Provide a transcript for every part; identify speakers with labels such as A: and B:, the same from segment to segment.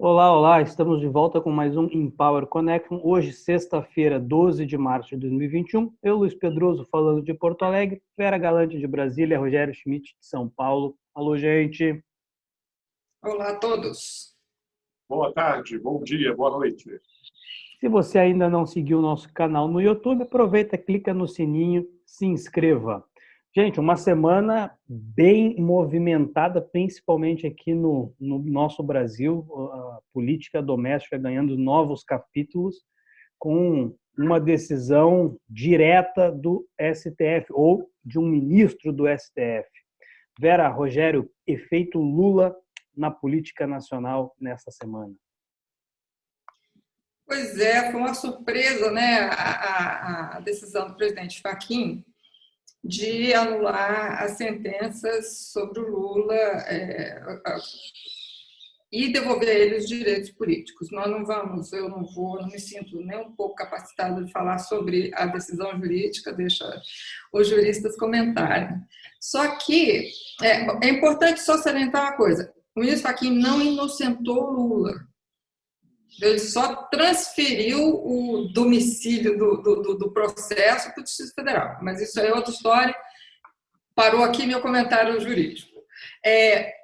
A: Olá, olá, estamos de volta com mais um Empower Connection. Hoje, sexta-feira, 12 de março de 2021. Eu, Luiz Pedroso, falando de Porto Alegre, Vera Galante de Brasília, Rogério Schmidt de São Paulo. Alô, gente.
B: Olá a todos.
C: Boa tarde, bom dia, boa noite.
A: Se você ainda não seguiu o nosso canal no YouTube, aproveita, clica no sininho, se inscreva. Gente, uma semana bem movimentada, principalmente aqui no nosso Brasil, a política doméstica ganhando novos capítulos, com uma decisão direta do STF, ou de um ministro do STF. Vera, Rogério, efeito Lula na política nacional nessa semana.
B: Pois é, foi uma surpresa, né, a decisão do presidente Fachin de anular as sentenças sobre o Lula e devolver a ele os direitos políticos. Nós não vamos, eu não vou, não me sinto nem um pouco capacitada de falar sobre a decisão jurídica, deixa os juristas comentarem. Só que é importante só salientar uma coisa: o ministro Fachin não inocentou o Lula. Ele só transferiu o domicílio do processo para o Distrito Federal. Mas isso aí é outra história. Parou aqui meu comentário jurídico.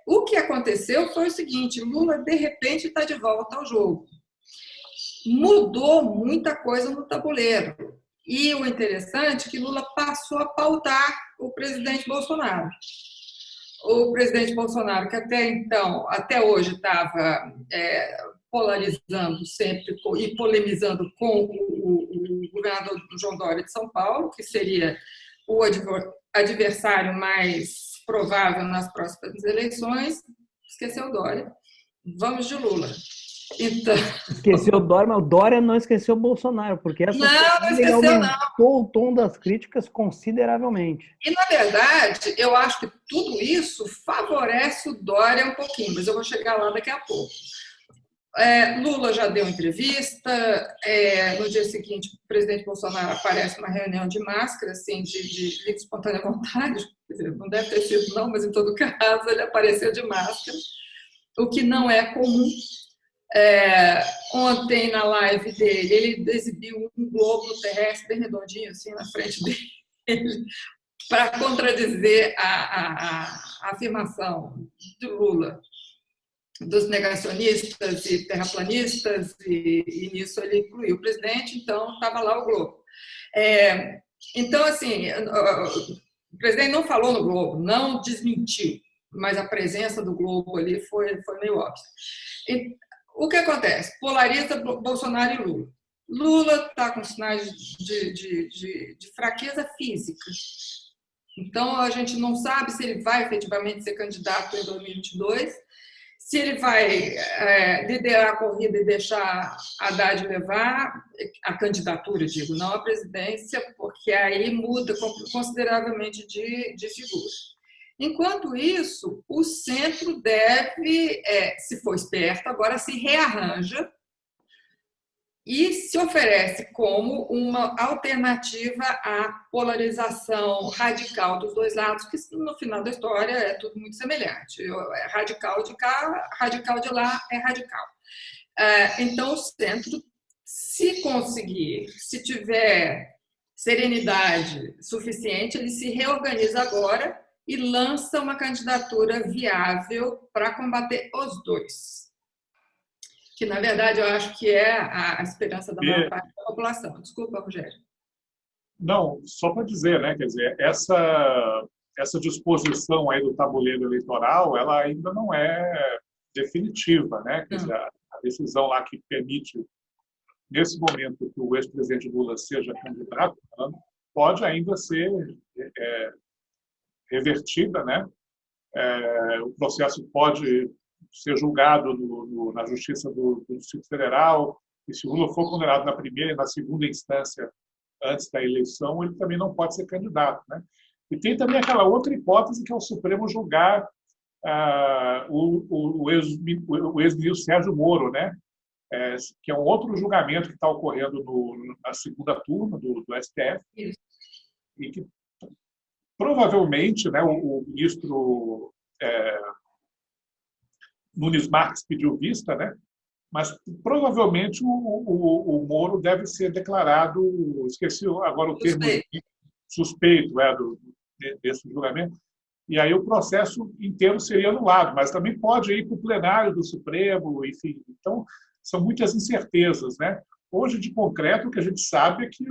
B: O que aconteceu foi o seguinte: Lula, de repente, está de volta ao jogo. Mudou muita coisa no tabuleiro. E o interessante é que Lula passou a pautar o presidente Bolsonaro. O presidente Bolsonaro, que até então, até hoje, estava polarizando sempre e polemizando com o governador João Dória de São Paulo, que seria o adversário mais provável nas próximas eleições, esqueceu o Dória. Vamos de Lula. Então...
A: Esqueceu o Dória, mas o Dória não esqueceu o Bolsonaro, porque essa
B: não esqueceu,
A: aumentou o tom das críticas consideravelmente.
B: E, na verdade, eu acho que tudo isso favorece o Dória um pouquinho, mas eu vou chegar lá daqui a pouco. Lula já deu entrevista, no dia seguinte o presidente Bolsonaro aparece numa reunião de máscara, assim, de livre espontânea vontade, quer dizer, não deve ter sido não, mas em todo caso ele apareceu de máscara, o que não é comum. Ontem na live dele, ele exibiu um globo terrestre bem redondinho, assim, na frente dele, para contradizer a afirmação do Lula dos negacionistas e terraplanistas, e nisso ele incluiu o presidente, então estava lá o Globo. Então, assim, o presidente não falou no Globo, não desmentiu, mas a presença do Globo ali foi meio óbvia. E o que acontece? Polariza Bolsonaro e Lula. Lula está com sinais de fraqueza física. Então, a gente não sabe se ele vai efetivamente ser candidato em 2022, se ele vai liderar a corrida e deixar Haddad levar a candidatura, digo, não a presidência, porque aí muda consideravelmente de figura. Enquanto isso, o centro deve, se for esperto, agora se rearranja e se oferece como uma alternativa à polarização radical dos dois lados, que no final da história é tudo muito semelhante. Radical de cá, radical de lá é radical. Então, o centro, se conseguir, se tiver serenidade suficiente, ele se reorganiza agora e lança uma candidatura viável para combater os dois. Que, na verdade, eu acho que é a esperança da maior parte da população. Desculpa, Rogério.
C: Não, só para dizer, né, quer dizer, essa disposição aí do tabuleiro eleitoral, ela ainda não é definitiva, né? Quer dizer, a decisão lá que permite, nesse momento, que o ex-presidente Lula seja candidato, pode ainda ser revertida, né? O processo pode ser julgado na Justiça do Distrito Federal, e se o Lula for condenado na primeira e na segunda instância antes da eleição, ele também não pode ser candidato, né? E tem também aquela outra hipótese que é o Supremo julgar o ex-ministro Sérgio Moro, né? Que é um outro julgamento que está ocorrendo na segunda turma do STF, e que provavelmente, né, o ministro Nunes Marques pediu vista, né? Mas provavelmente o Moro deve ser declarado, esqueci agora o termo, suspeito desse julgamento, e aí o processo inteiro seria anulado, mas também pode ir para o plenário do Supremo, enfim. Então, são muitas incertezas, né? Hoje, de concreto, o que a gente sabe é que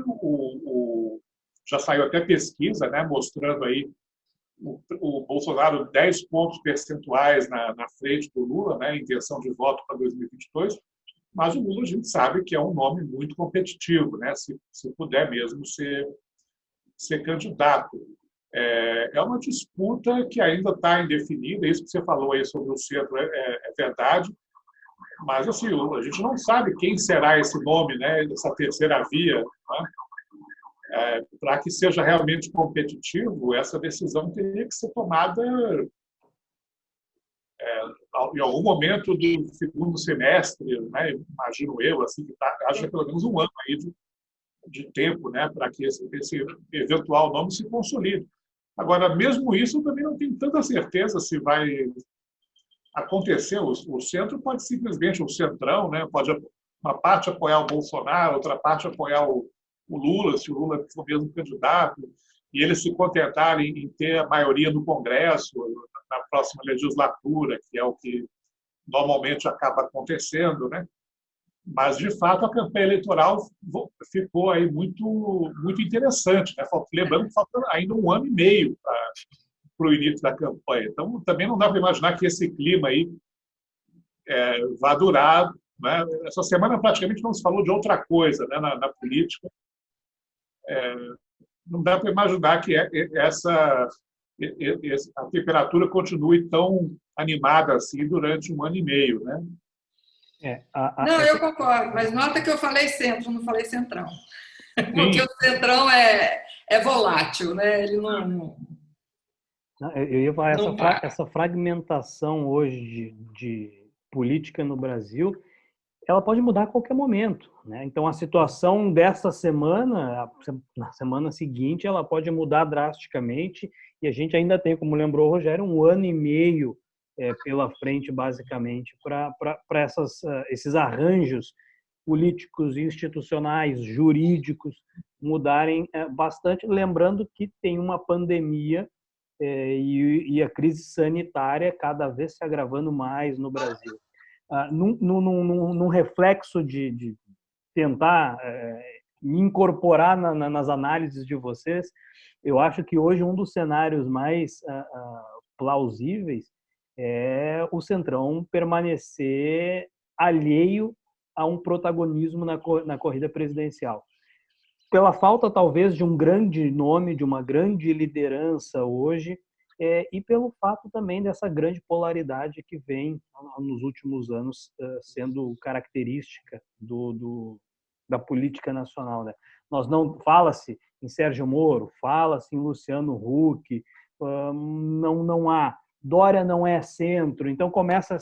C: já saiu até pesquisa, né, mostrando aí o Bolsonaro 10 pontos percentuais na frente do Lula, né, intenção de voto para 2022, mas o Lula a gente sabe que é um nome muito competitivo, né, se puder mesmo ser candidato. É uma disputa que ainda está indefinida, isso que você falou aí sobre o centro é verdade, mas assim, a gente não sabe quem será esse nome, né, essa terceira via, né? Para que seja realmente competitivo, essa decisão teria que ser tomada em algum momento do segundo semestre, né? Imagino eu, assim, que haja pelo menos um ano aí de tempo, né, para que esse eventual nome se consolide. Agora, mesmo isso, eu também não tenho tanta certeza se vai acontecer. O centro pode simplesmente, o centrão, né, pode uma parte apoiar o Bolsonaro, outra parte apoiar o Lula, se o Lula for mesmo candidato, e eles se contentarem em ter a maioria no Congresso na próxima legislatura, que é o que normalmente acaba acontecendo, né? Mas, de fato, a campanha eleitoral ficou aí muito interessante, né? Lembrando que falta ainda um ano e meio para o início da campanha. Então, também não dá para imaginar que esse clima aí vá durar, né? Essa semana praticamente não se falou de outra coisa, né, na política. Não dá para imaginar que a temperatura continue tão animada assim durante um ano e meio, né?
B: Não, eu concordo, mas nota que eu falei centro, não falei centrão. Porque
C: Sim.
B: o centrão é volátil, né? Ele não.
A: Eu ia falar, essa fragmentação hoje de política no Brasil, ela pode mudar a qualquer momento, né? Então, a situação dessa semana, na semana seguinte, ela pode mudar drasticamente e a gente ainda tem, como lembrou o Rogério, um ano e meio pela frente, basicamente, para esses arranjos políticos, institucionais, jurídicos mudarem bastante, lembrando que tem uma pandemia e a crise sanitária cada vez se agravando mais no Brasil. Num reflexo de tentar me incorporar nas análises de vocês, eu acho que hoje um dos cenários mais plausíveis é o Centrão permanecer alheio a um protagonismo na corrida presidencial. Pela falta, talvez, de um grande nome, de uma grande liderança hoje, e pelo fato também dessa grande polaridade que vem nos últimos anos sendo característica da política nacional, né? Nós não fala-se em Sérgio Moro, fala-se em Luciano Huck, não há Dória não é centro, então começa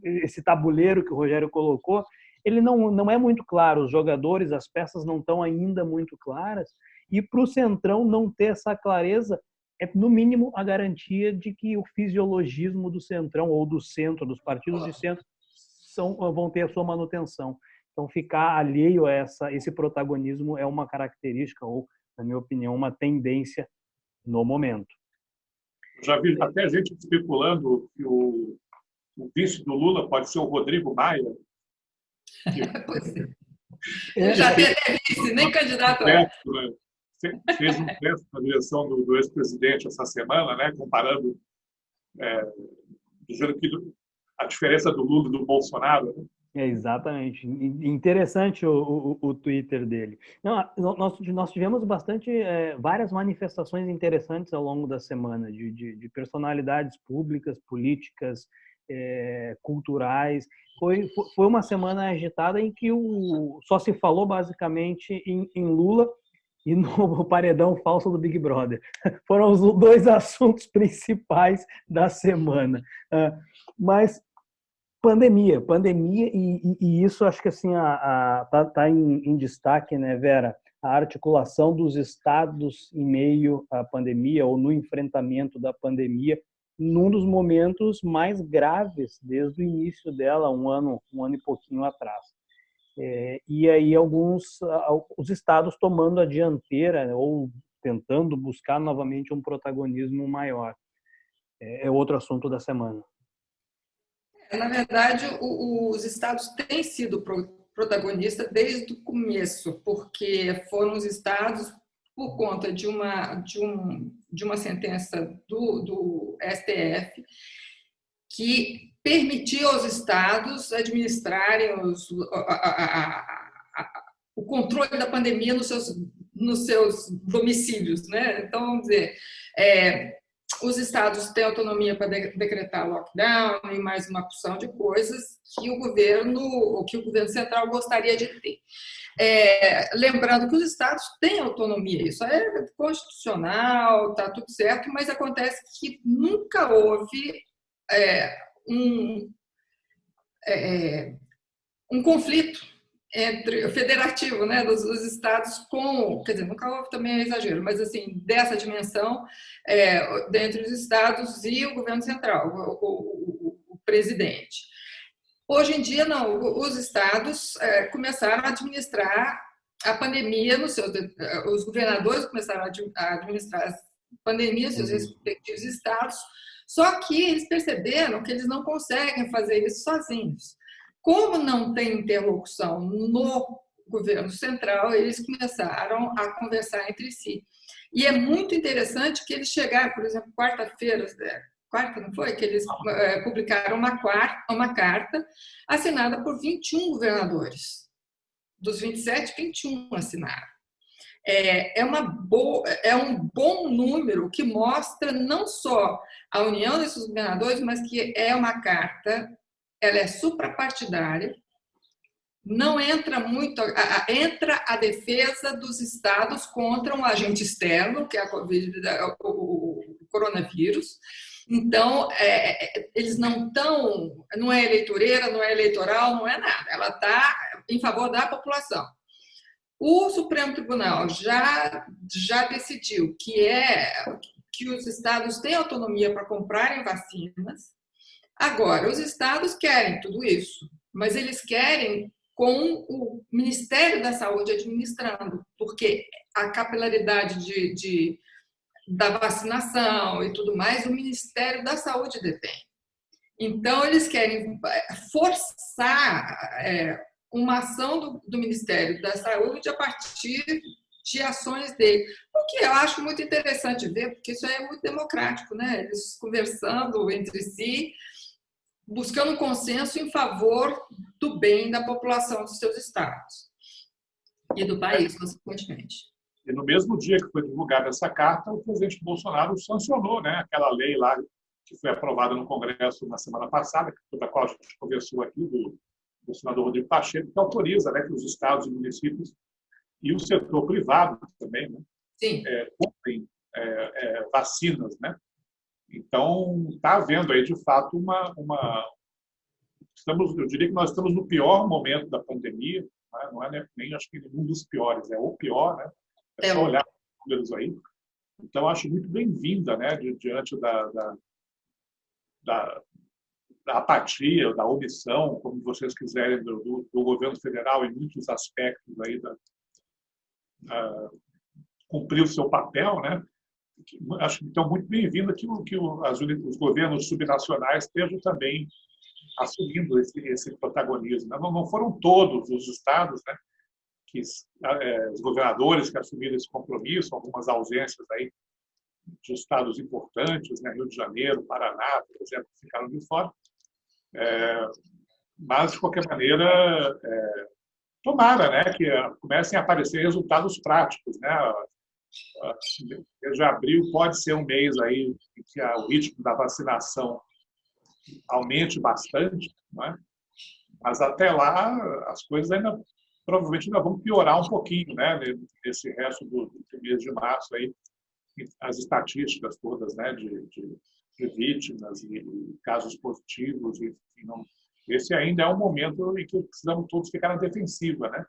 A: esse tabuleiro que o Rogério colocou, ele não é muito claro, os jogadores, as peças não estão ainda muito claras, e para o Centrão não ter essa clareza é, no mínimo, a garantia de que o fisiologismo do Centrão ou do centro, dos partidos de centro, vão ter a sua manutenção. Então, ficar alheio a esse protagonismo é uma característica ou, na minha opinião, uma tendência no momento.
C: Já vi até gente especulando que o vice do Lula pode ser o Rodrigo Maia.
B: Ele já teve vice, nem candidato é.
C: Fez um teste na direção do ex-presidente essa semana, né, comparando, dizendo que a diferença do Lula e do Bolsonaro. Né?
A: Exatamente. Interessante o Twitter dele. Nós tivemos várias manifestações interessantes ao longo da semana, de personalidades públicas, políticas, culturais. Foi uma semana agitada em que só se falou basicamente em Lula e no paredão falso do Big Brother. Foram os dois assuntos principais da semana. Mas pandemia e isso acho que assim tá em destaque, né, Vera? A articulação dos estados em meio à pandemia ou no enfrentamento da pandemia num dos momentos mais graves desde o início dela, um ano e pouquinho atrás. E aí os estados tomando a dianteira, né, ou tentando buscar novamente um protagonismo maior. É outro assunto da semana.
B: Na verdade, os estados têm sido protagonistas desde o começo, porque foram os estados, por conta de uma sentença do STF, que permitiu aos estados administrarem o controle da pandemia nos seus domicílios, né? Então, vamos dizer, os estados têm autonomia para decretar lockdown e mais uma porção de coisas que o governo central gostaria de ter. Lembrando que os estados têm autonomia, isso é constitucional, está tudo certo, mas acontece que nunca houve um conflito federativo, né, dos estados quer dizer, nunca houve também exagero, mas assim, dessa dimensão, dentre os estados e o governo central, o presidente. Hoje em dia, não, os estados começaram a administrar a pandemia os governadores começaram a administrar a pandemia nos seus respectivos estados, só que eles perceberam que eles não conseguem fazer isso sozinhos. Como não tem interlocução no governo central, eles começaram a conversar entre si. E é muito interessante que eles chegaram, por exemplo, quarta-feira, não foi? Que eles publicaram uma carta assinada por 21 governadores. Dos 27, 21 assinaram. É um bom número que mostra não só a união desses governadores, mas que é uma carta, ela é suprapartidária, não entra muito, entra a defesa dos estados contra um agente externo, que é o coronavírus. Então, eles não estão, não é eleitoreira, não é eleitoral, não é nada, ela está em favor da população. O Supremo Tribunal já decidiu que os estados têm autonomia para comprarem vacinas. Agora, os estados querem tudo isso, mas eles querem com o Ministério da Saúde administrando, porque a capilaridade da vacinação e tudo mais, o Ministério da Saúde detém. Então, eles querem forçar uma ação do Ministério da Saúde a partir de ações dele. O que eu acho muito interessante ver, porque isso é muito democrático, né? Eles conversando entre si, buscando um consenso em favor do bem da população dos seus estados e do país, consequentemente.
C: E no mesmo dia que foi divulgada essa carta, o presidente Bolsonaro sancionou, né, aquela lei lá que foi aprovada no Congresso na semana passada, da qual a gente conversou aqui, do senador Rodrigo Pacheco, que autoriza, né, que os estados e municípios e o setor privado também, né, comprem vacinas, né? Então, está havendo aí, de fato, eu diria que nós estamos no pior momento da pandemia, né? Não é nem acho que nenhum dos piores, é o pior, né? É só olhar os números aí. Então, acho muito bem-vinda, né, diante da apatia, da omissão, como vocês quiserem, do governo federal em muitos aspectos aí, cumprir o seu papel, né? Acho então muito bem-vindo que os governos subnacionais estejam também assumindo esse protagonismo. Não foram todos os estados, né, os governadores que assumiram esse compromisso, algumas ausências aí de estados importantes, né, Rio de Janeiro, Paraná, por exemplo, ficaram de fora. Mas, de qualquer maneira, tomara, né, que comecem a aparecer resultados práticos, né? Mês de abril pode ser um mês aí em que o ritmo da vacinação aumente bastante, né? Mas até lá as coisas provavelmente ainda vão piorar um pouquinho, né? Nesse resto do mês de março aí, as estatísticas todas, né, de vítimas e casos positivos, enfim, esse ainda é um momento em que precisamos todos ficar na defensiva, né?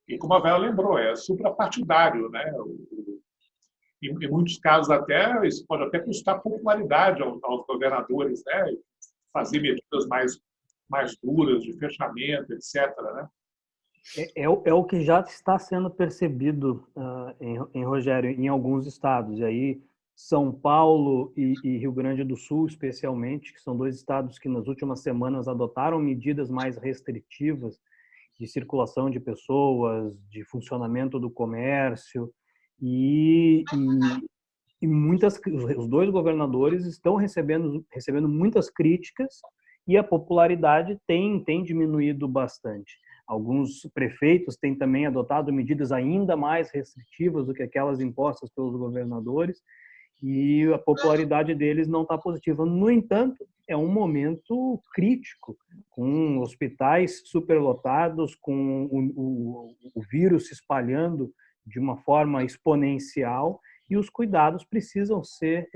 C: E como a Vera lembrou, é suprapartidário, né? em muitos casos até isso pode até custar popularidade aos governadores, né? Fazer medidas mais duras de fechamento, etc. Né?
A: É o que já está sendo percebido, em Rogério, em alguns estados. E aí, São Paulo e Rio Grande do Sul, especialmente, que são dois estados que nas últimas semanas adotaram medidas mais restritivas de circulação de pessoas, de funcionamento do comércio, e, e, os dois governadores estão recebendo muitas críticas e a popularidade tem diminuído bastante. Alguns prefeitos têm também adotado medidas ainda mais restritivas do que aquelas impostas pelos governadores e a popularidade deles não está positiva. No entanto, é um momento crítico, com hospitais superlotados, com o vírus se espalhando de uma forma exponencial e os cuidados precisam ser,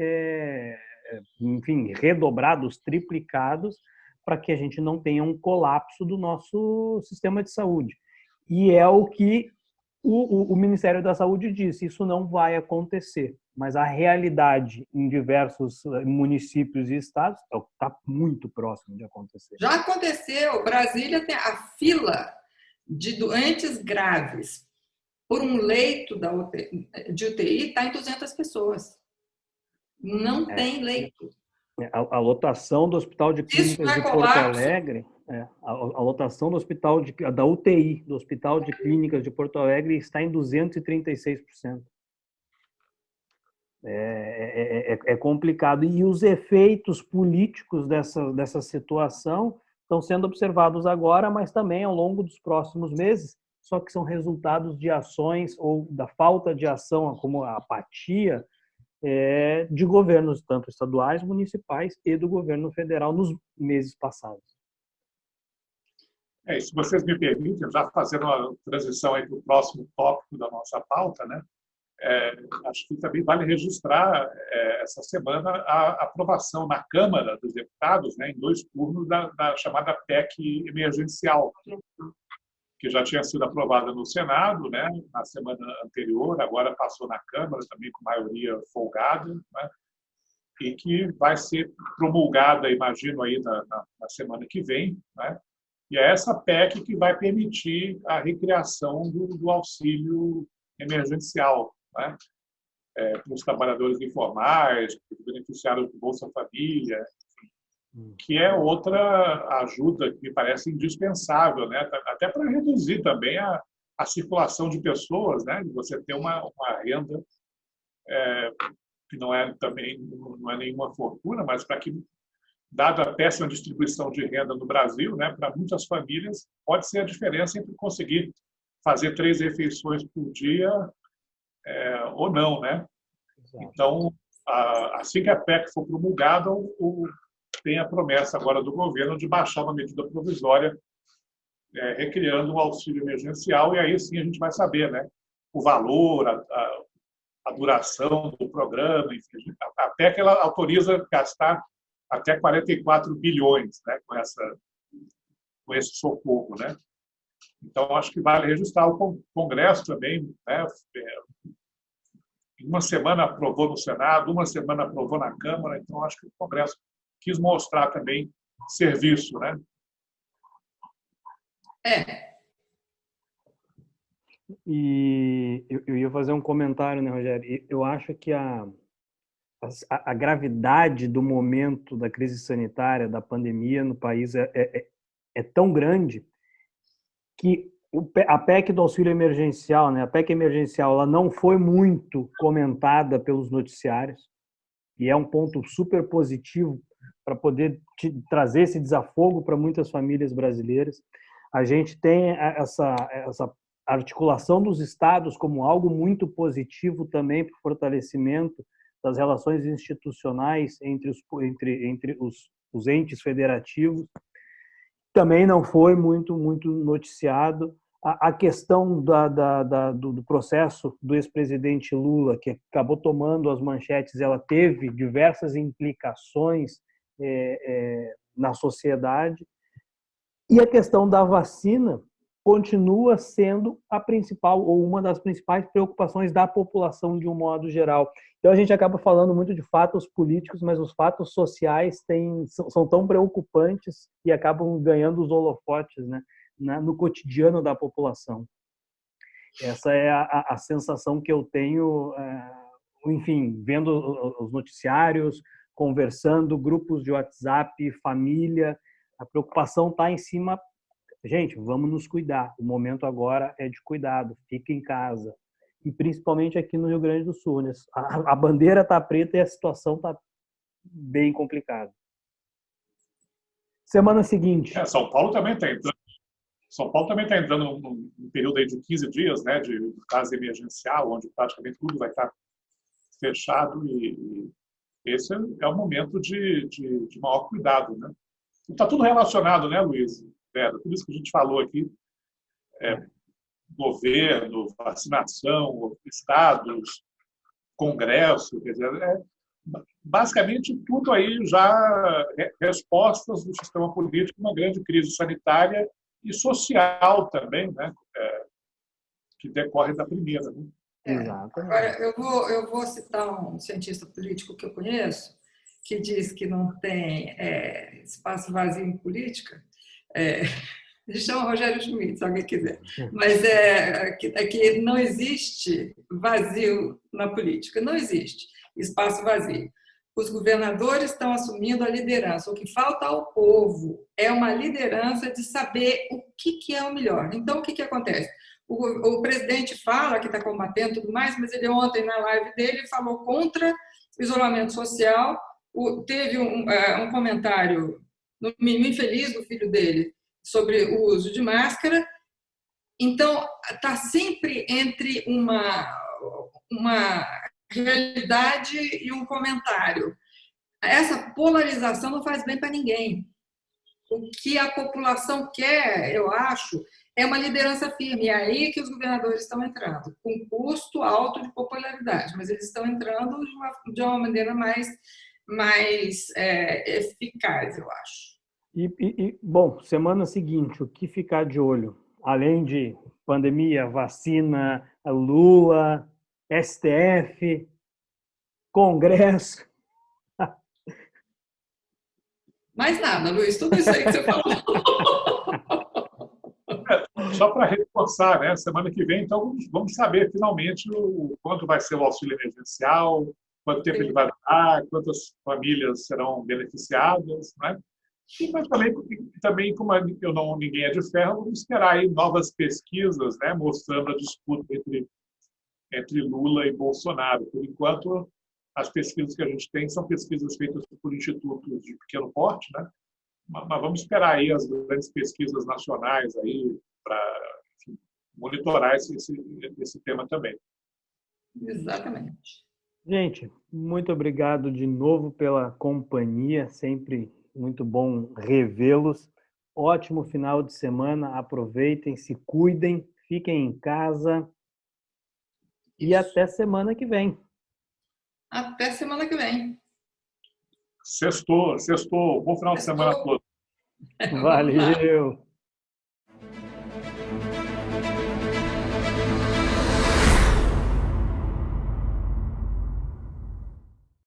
A: enfim, redobrados, triplicados, para que a gente não tenha um colapso do nosso sistema de saúde. E é o que o Ministério da Saúde disse, isso não vai acontecer. Mas a realidade em diversos municípios e estados está muito próximo de acontecer.
B: Já aconteceu. Brasília tem a fila de doentes graves por um leito de UTI está em 200 pessoas. Não tem leito.
A: A lotação do Hospital de Clínicas de Porto Alegre, a lotação do da UTI, do Hospital de Clínicas de Porto Alegre está em 236%. É complicado. E os efeitos políticos dessa situação estão sendo observados agora, mas também ao longo dos próximos meses, só que são resultados de ações ou da falta de ação, como a apatia de governos, tanto estaduais, municipais e do governo federal nos meses passados.
C: Se vocês me permitem, já fazendo uma transição para o próximo tópico da nossa pauta, né? Acho que também vale registrar essa semana a aprovação na Câmara dos Deputados, né, em 2 turnos, da chamada PEC emergencial, que já tinha sido aprovada no Senado, né, na semana anterior, agora passou na Câmara também com maioria folgada, né, e que vai ser promulgada, imagino, aí na semana que vem, né, e é essa PEC que vai permitir a recriação do auxílio emergencial, né, para os trabalhadores informais, para os beneficiários do Bolsa Família, que é outra ajuda que me parece indispensável, né? Até para reduzir também a circulação de pessoas, né? Você ter uma renda que não é nenhuma fortuna, mas para que, dada a péssima distribuição de renda no Brasil, né, para muitas famílias pode ser a diferença entre conseguir fazer 3 refeições por dia ou não, né? Então, assim que a PEC for promulgada, tem a promessa agora do governo de baixar uma medida provisória, recriando um auxílio emergencial, e aí sim a gente vai saber, né, o valor, a duração do programa, enfim, a PEC ela autoriza gastar até 44 bilhões, né, com esse socorro, né? Então, acho que vale registrar o Congresso também, né, uma semana aprovou no Senado, uma semana aprovou na Câmara, então acho que o Congresso quis mostrar também serviço, né?
A: E eu ia fazer um comentário, né, Rogério? Eu acho que a gravidade do momento da crise sanitária, da pandemia no país é tão grande que a PEC do auxílio emergencial, né, a PEC emergencial, ela não foi muito comentada pelos noticiários e é um ponto super positivo para poder trazer esse desafogo para muitas famílias brasileiras. A gente tem essa articulação dos estados como algo muito positivo também para o fortalecimento das relações institucionais entre os entes federativos. Também não foi muito noticiado. A questão do processo do ex-presidente Lula, que acabou tomando as manchetes, ela teve diversas implicações na sociedade. E a questão da vacina, continua sendo a principal ou uma das principais preocupações da população de um modo geral. Então a gente acaba falando muito de fatos políticos, mas os fatos sociais são tão preocupantes e acabam ganhando os holofotes, né, no cotidiano da população. Essa é a sensação que eu tenho, enfim, vendo os noticiários, conversando, grupos de WhatsApp, família, a preocupação está em cima. Gente, vamos nos cuidar. O momento agora é de cuidado. Fique em casa. E principalmente aqui no Rio Grande do Sul, né? A bandeira está preta e a situação está bem complicada. Semana seguinte.
C: São Paulo também está entrando. São Paulo também está entrando num período aí de 15 dias, né, de caso emergencial, onde praticamente tudo vai estar fechado e esse é o momento de maior cuidado, né? Está tudo relacionado, né, Luiz? Tudo isso que a gente falou aqui, governo, vacinação, estados, congresso, quer dizer, basicamente tudo aí já respostas do sistema político a uma grande crise sanitária e social também, né, que decorre da primeira. Né?
B: Agora, eu vou citar um cientista político que eu conheço, que diz que não tem espaço vazio em política. Se chama Rogério Schmidt, se alguém quiser. Mas que não existe vazio na política, não existe espaço vazio. Os governadores estão assumindo a liderança. O que falta ao povo é uma liderança de saber o que é o melhor. Então, o que acontece? O presidente fala que está combatendo tudo mais, mas ele ontem, na live dele, falou contra o isolamento social. Teve um comentário, no mínimo infeliz, do filho dele, sobre o uso de máscara. Então, está sempre entre uma realidade e um comentário. Essa polarização não faz bem para ninguém. O que a população quer, eu acho, é uma liderança firme. É aí que os governadores estão entrando, com custo alto de popularidade, mas eles estão entrando de uma maneira mais eficaz, eu acho.
A: Bom, semana seguinte, o que ficar de olho? Além de pandemia, vacina, Lula, STF, Congresso.
B: Mais nada, Luiz, tudo isso aí que você falou.
C: Só para reforçar, né? Semana que vem, então, vamos saber finalmente quanto vai ser o auxílio emergencial, quanto tempo ele vai durar, quantas famílias serão beneficiadas, né? Mas também, como ninguém é de ferro, vamos esperar aí novas pesquisas, né, mostrando a disputa entre Lula e Bolsonaro. Por enquanto, as pesquisas que a gente tem são pesquisas feitas por institutos de pequeno porte, né? Mas vamos esperar aí as grandes pesquisas nacionais aí para monitorar esse tema também.
B: Exatamente.
A: Gente, muito obrigado de novo pela companhia, sempre muito bom revê-los. Ótimo final de semana, aproveitem, se cuidem, fiquem em casa e até semana que vem.
B: Até semana que vem.
C: Sextou. Bom final de semana a todos.
A: Valeu!